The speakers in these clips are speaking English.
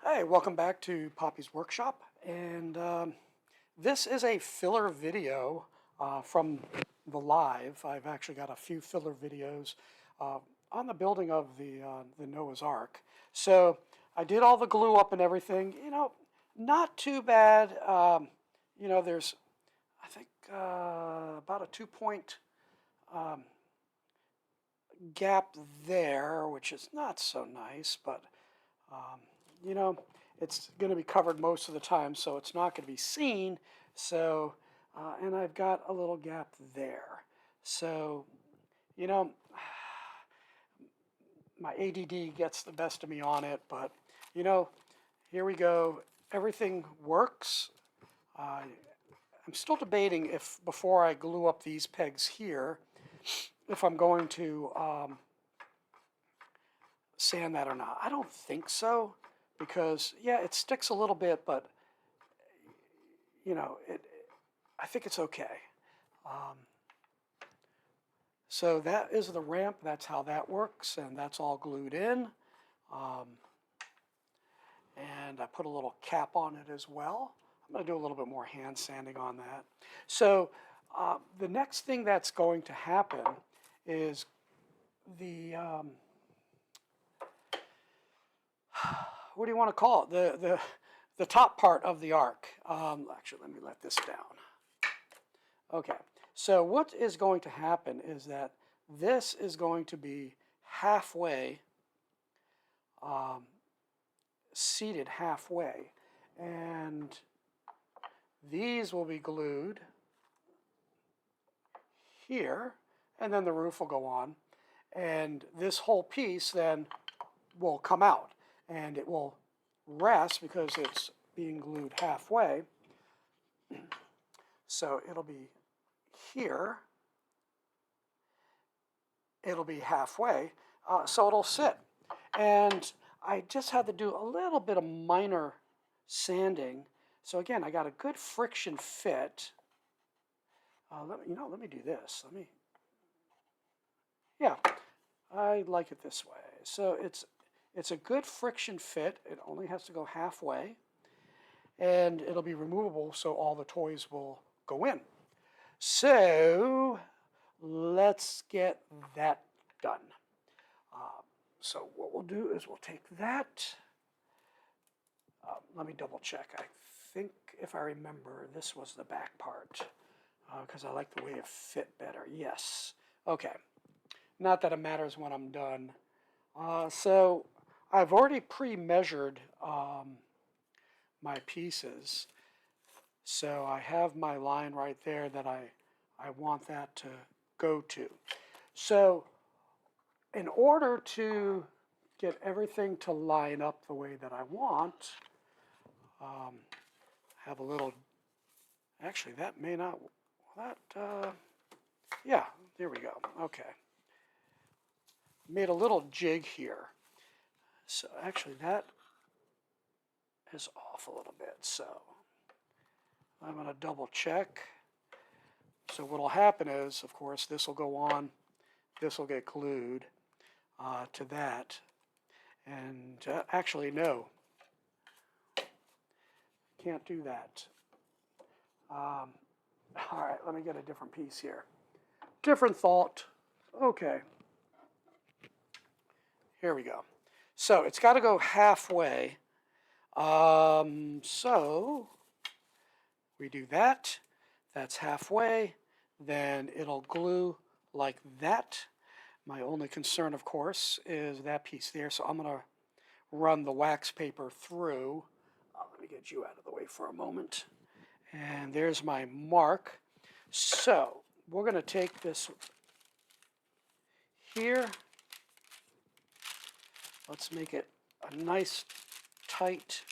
Hey, welcome back to Poppy's Workshop, and this is a filler video from the live. I've actually got a few filler videos on the building of the Noah's Ark. So I did all the glue up and everything. Not too bad. There's I think about a 2-point gap there, which is not so nice, but it's going to be covered most of the time, so it's not going to be seen. So, and I've got a little gap there. So, my ADD gets the best of me on it, but, here we go. Everything works. I'm still debating if, before I glue up these pegs here, if I'm going to sand that or not. I don't think so, because yeah, it sticks a little bit, but I think it's okay. So that is the ramp. That's how that works, and that's all glued in. And I put a little cap on it as well. I'm going to do a little bit more hand sanding on that. So the next thing that's going to happen is the what do you want to call it? The top part of the ark. Actually, let me let this down. Okay, so what is going to happen is that this is going to be halfway, seated halfway, and these will be glued here, and then the roof will go on, and this whole piece then will come out, and it will rest because it's being glued halfway. So it'll be here, it'll be halfway, so it'll sit. And I just had to do a little bit of minor sanding. So again, I got a good friction fit. Let me do this. Yeah, I like it this way. So it's a good friction fit. It only has to go halfway, and it'll be removable, so all the toys will go in. So let's get that done. So what we'll do is we'll take that. Let me double check. I think, if I remember, this was the back part, because I like the way it fit better. Yes. Okay. Not that it matters when I'm done. So I've already pre-measured my pieces. So I have my line right there that I want that to go to. So in order to get everything to line up the way that I want, have a little, actually that may not, yeah, there we go, okay. Made a little jig here. So actually that is off a little bit, so I'm going to double check. So what will happen is, of course, this will go on, this will get glued to that. And actually, no, can't do that. All right, let me get a different piece here. Different thought. Okay. Here we go. So it's got to go halfway. So we do that. That's halfway. Then it'll glue like that. My only concern, of course, is that piece there. So I'm going to run the wax paper through. Let me get you out of the way for a moment. And there's my mark. So we're going to take this here. Let's make it a nice tight.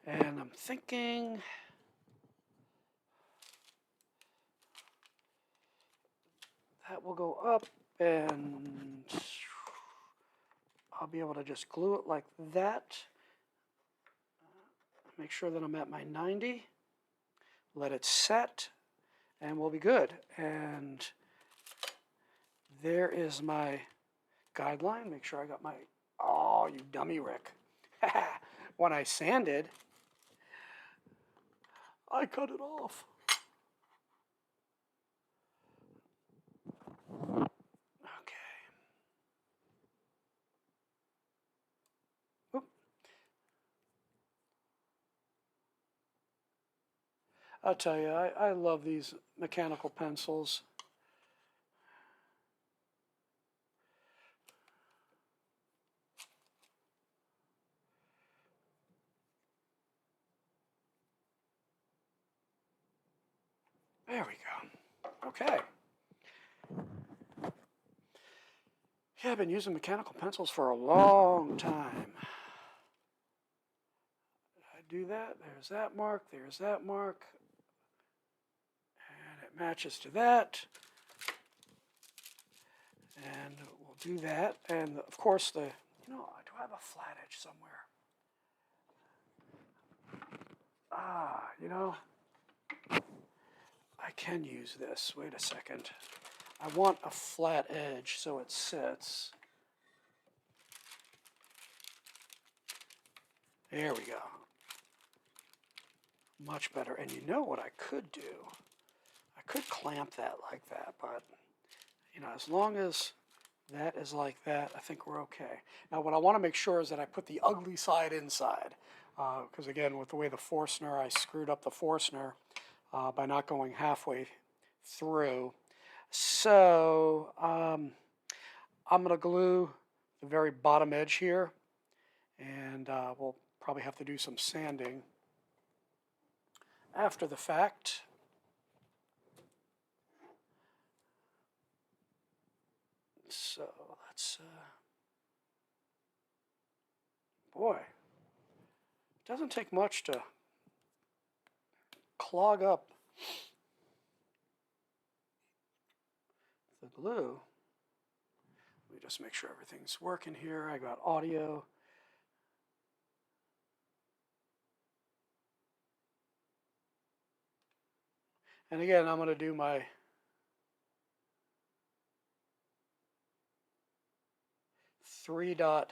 And I'm thinking that will go up, and I'll be able to just glue it like that. Make sure that I'm at my 90. Let it set, and we'll be good. And there is my guideline. Make sure I got my, oh Oh, you dummy, Rick. When I sanded, I cut it off. Okay. Oop. I'll tell you, I love these mechanical pencils. There we go. Okay. Yeah, I've been using mechanical pencils for a long time. I do that. There's that mark. There's that mark. And it matches to that. And we'll do that. And of course, I do have a flat edge somewhere. I can use this. Wait a second. I want a flat edge so it sits. There we go. Much better. And you know what I could do? I could clamp that like that, but as long as that is like that, I think we're okay. Now what I want to make sure is that I put the ugly side inside, because again, with the way the Forstner, I screwed up the Forstner by not going halfway through. So I'm going to glue the very bottom edge here, and we'll probably have to do some sanding after the fact. So let's, boy, it doesn't take much to clog up the glue. Let me just make sure everything's working here. I got audio. And again, I'm going to do my three-dot.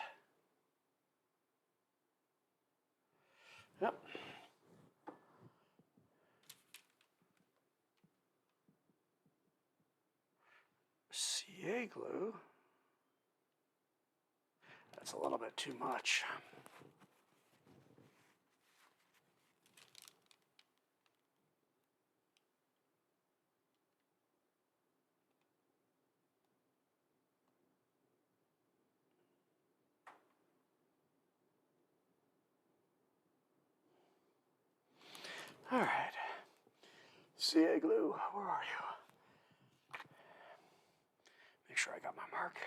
Yep. CA glue. That's a little bit too much. All right. CA glue, where are you? Make sure I got my mark.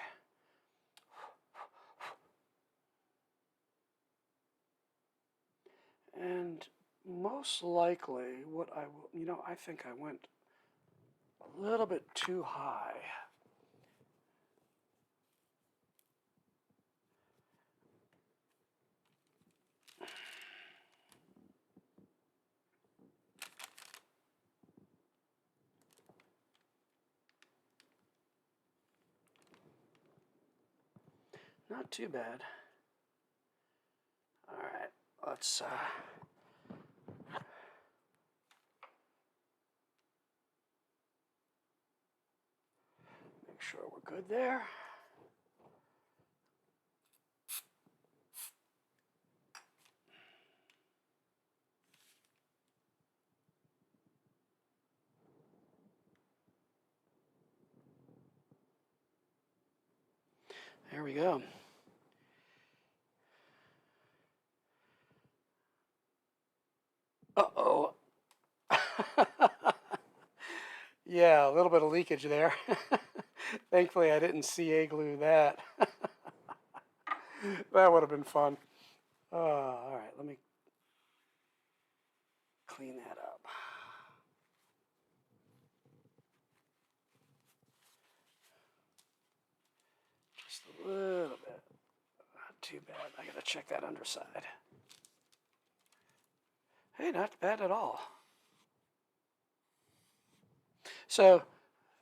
And most likely what I will, I think I went a little bit too high. Not too bad. All right, let's make sure we're good there. There we go. Uh-oh. Yeah, a little bit of leakage there. Thankfully, I didn't CA glue that. That would have been fun. All right, let me clean that up. Just a little bit. Not too bad. I gotta check that underside. Hey, not bad at all. So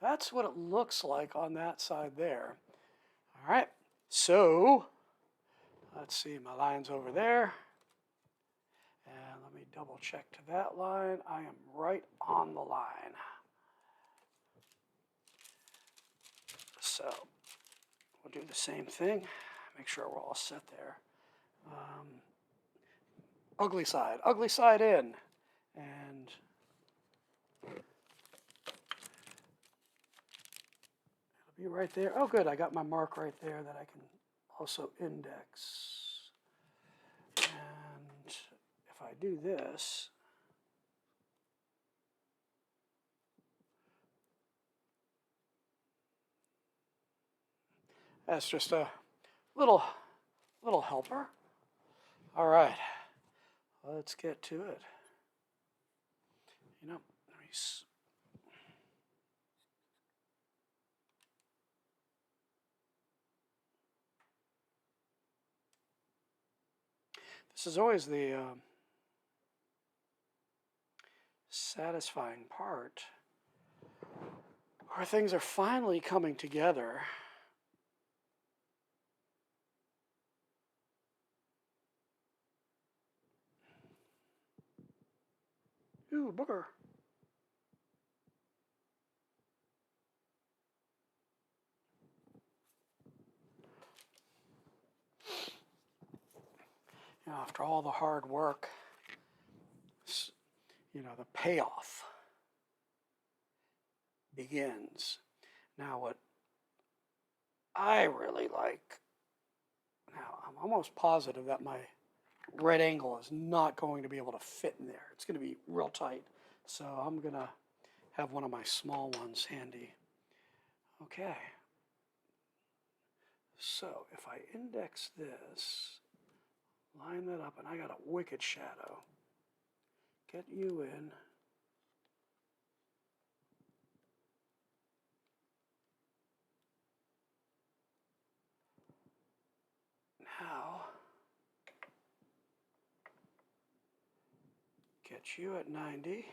that's what it looks like on that side there. All right, so Let's see, my line's over there. And let me double check to that line. I am right on the line. So we'll do the same thing. Make sure we're all set there. Ugly side in. And it'll be right there. Oh, good, I got my mark right there that I can also index. And if I do this, that's just a little helper. All right, let's get to it. You know, this is always the satisfying part, where things are finally coming together. Ooh, booger. You know, after all the hard work, you know, the payoff begins. Now, what I really like, now I'm almost positive that my red angle is not going to be able to fit in there. It's going to be real tight. So I'm going to have one of my small ones handy. Okay. So if I index this, line that up, and I got a wicked shadow. Get you in. Now, get you at 90.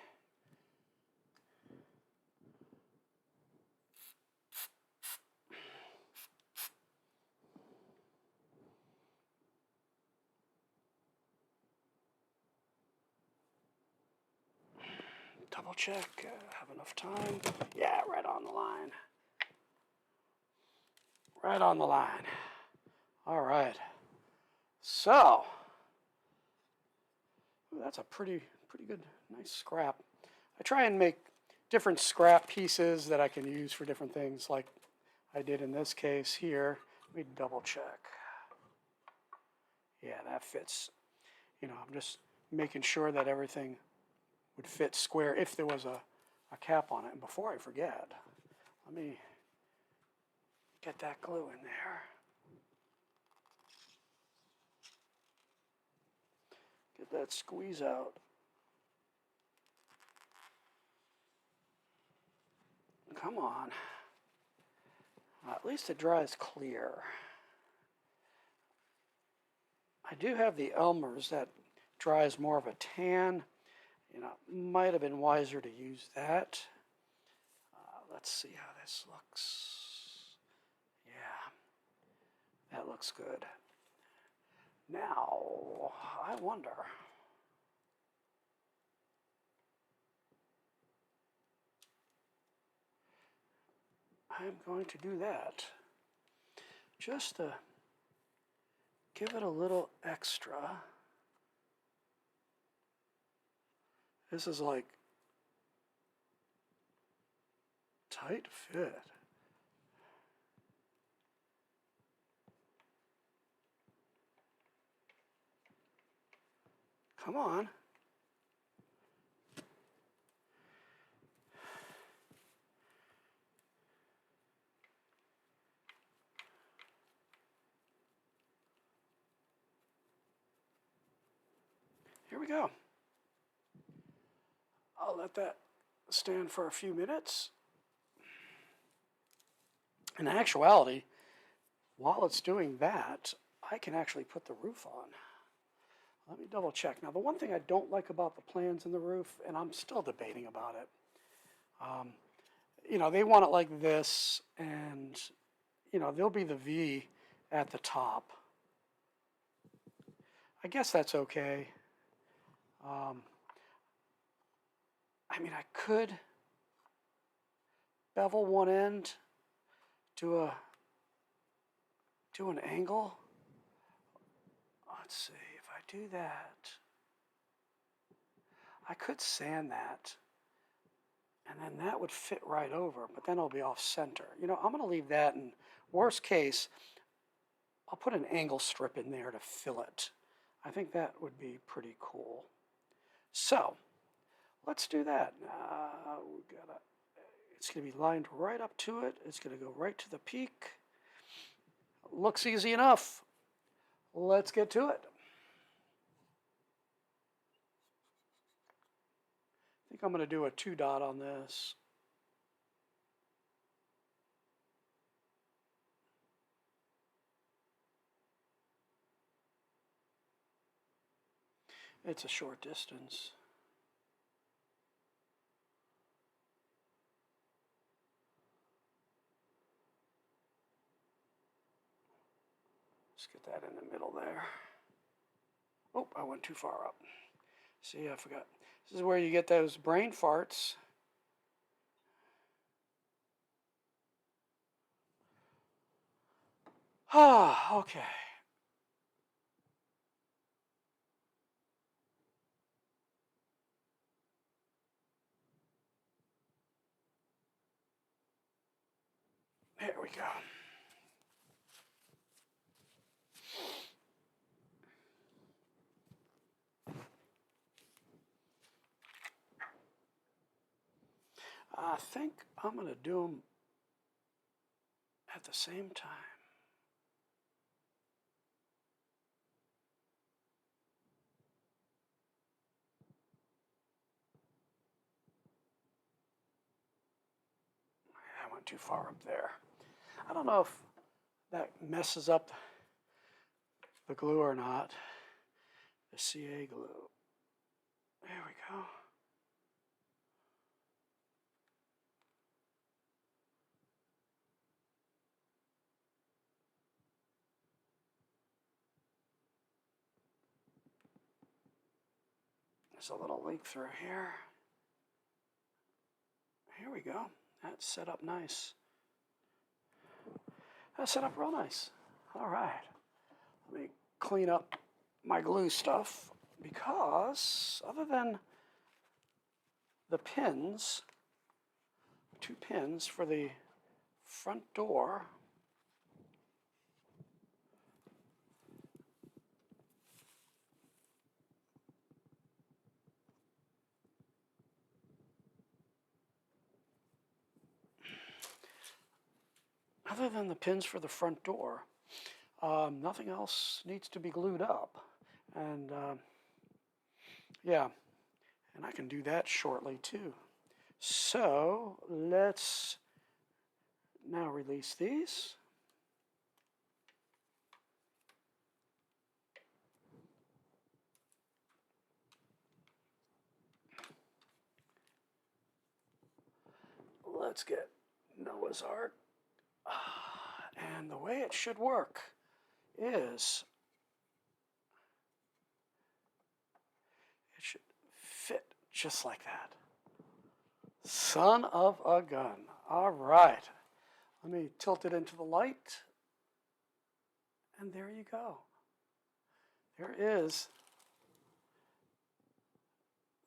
Double check, have enough time. Yeah, right on the line. Right on the line. All right. So, that's a pretty good, nice scrap. I try and make different scrap pieces that I can use for different things, like I did in this case here. Let me double check. Yeah, that fits. You know, I'm just making sure that everything would fit square if there was a cap on it. And before I forget, let me get that glue in there. Get that squeeze out. Come on. At least it dries clear. I do have the Elmer's that dries more of a tan. You know, might have been wiser to use that. Let's see how this looks. Yeah, that looks good. Now, I wonder. I'm going to do that just to give it a little extra. This is like tight fit. Come on. Here we go. I'll let that stand for a few minutes. In actuality, while it's doing that, I can actually put the roof on. Let me double check. Now, the one thing I don't like about the plans in the roof, and I'm still debating about it, you know, they want it like this, and, you know, there'll be the V at the top. I guess that's okay. I mean, I could bevel one end to an angle. Let's see, if I do that, I could sand that, and then that would fit right over, but then it'll be off center. You know, I'm going to leave that, in worst case, I'll put an angle strip in there to fill it. I think that would be pretty cool. So, let's do that. It's going to be lined right up to it. It's going to go right to the peak. Looks easy enough. Let's get to it. I think I'm going to do a 2 dot on this. It's a short distance. Let's get that in the middle there. Oh, I went too far up. See, I forgot. This is where you get those brain farts. Ah, okay. There we go. I think I'm going to do them at the same time. I went too far up there. I don't know if that messes up the glue or not. The CA glue. There we go. There's a little leak through here. Here we go. That's set up nice. That's set up real nice. All right. Let me clean up my glue stuff, because other than the pins, 2 pins for the front door, nothing else needs to be glued up. And yeah, and I can do that shortly too. So let's now release these. Let's get Noah's Ark. And the way it should work is it should fit just like that. Son of a gun. All right. Let me tilt it into the light. And there you go. There is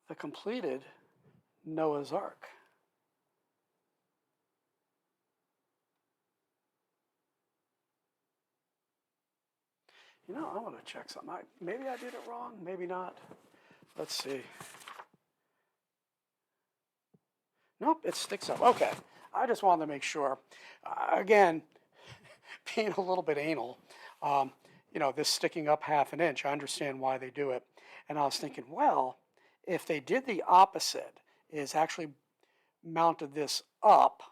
the completed Noah's Ark. You know, I want to check something. Maybe I did it wrong, maybe not. Let's see. Nope, it sticks up. Okay, I just wanted to make sure. Again, being a little bit anal, you know, this sticking up 1/2 inch, I understand why they do it. And I was thinking, well, if they did the opposite, is actually mounted this up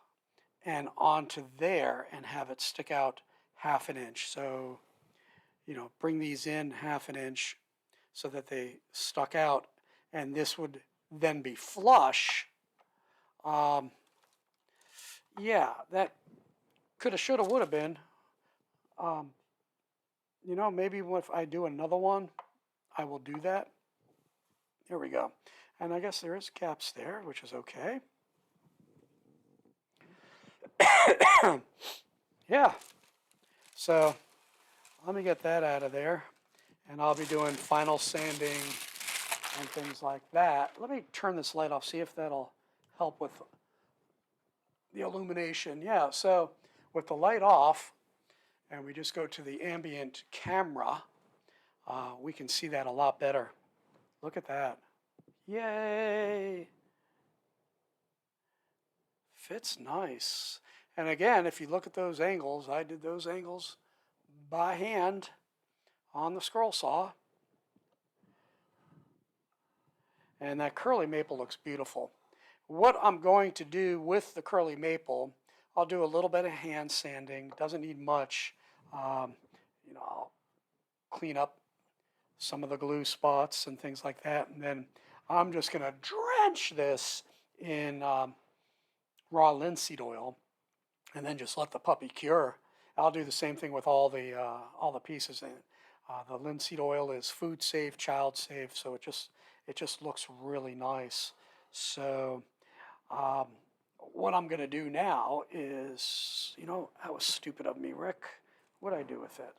and onto there and have it stick out 1/2 inch. So, you know, bring these in 1/2 inch so that they stuck out, and this would then be flush. Yeah, that coulda, shoulda, woulda been. You know, maybe if I do another one, I will do that. Here we go. And I guess there is gaps there, which is okay. Yeah. So let me get that out of there. And I'll be doing final sanding and things like that. Let me turn this light off, see if that'll help with the illumination. Yeah, so with the light off, and we just go to the ambient camera, we can see that a lot better. Look at that. Yay! Fits nice. And again, if you look at those angles, I did those angles by hand on the scroll saw. And that curly maple looks beautiful. What I'm going to do with the curly maple, I'll do a little bit of hand sanding. Doesn't need much. I'll clean up some of the glue spots and things like that. And then I'm just going to drench this in raw linseed oil and then just let the puppy cure. I'll do the same thing with all the pieces. The linseed oil is food safe, child safe, so it just looks really nice. So what I'm going to do now is, that was stupid of me, Rick. What did I do with it?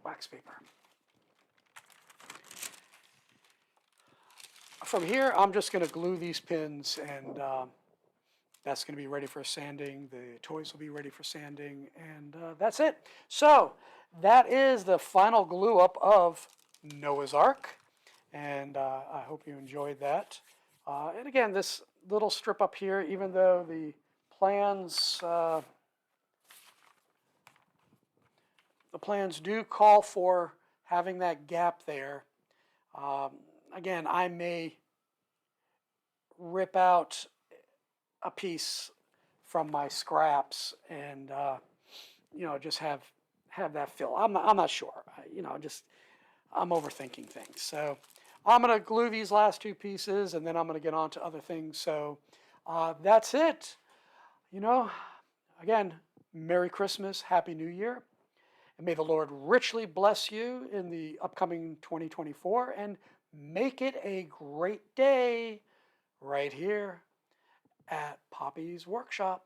Wax paper. From here, I'm just going to glue these pins, and that's going to be ready for sanding. The toys will be ready for sanding, and that's it. So that is the final glue up of Noah's Ark, and I hope you enjoyed that. And again, this little strip up here, even though the plans do call for having that gap there. Again, I may rip out a piece from my scraps and just have that fill. I'm not sure. I'm overthinking things. So I'm going to glue these last two pieces, and then I'm going to get on to other things. So that's it. Again, Merry Christmas, Happy New Year. And may the Lord richly bless you in the upcoming 2024, and make it a great day right here at Poppy's Workshop.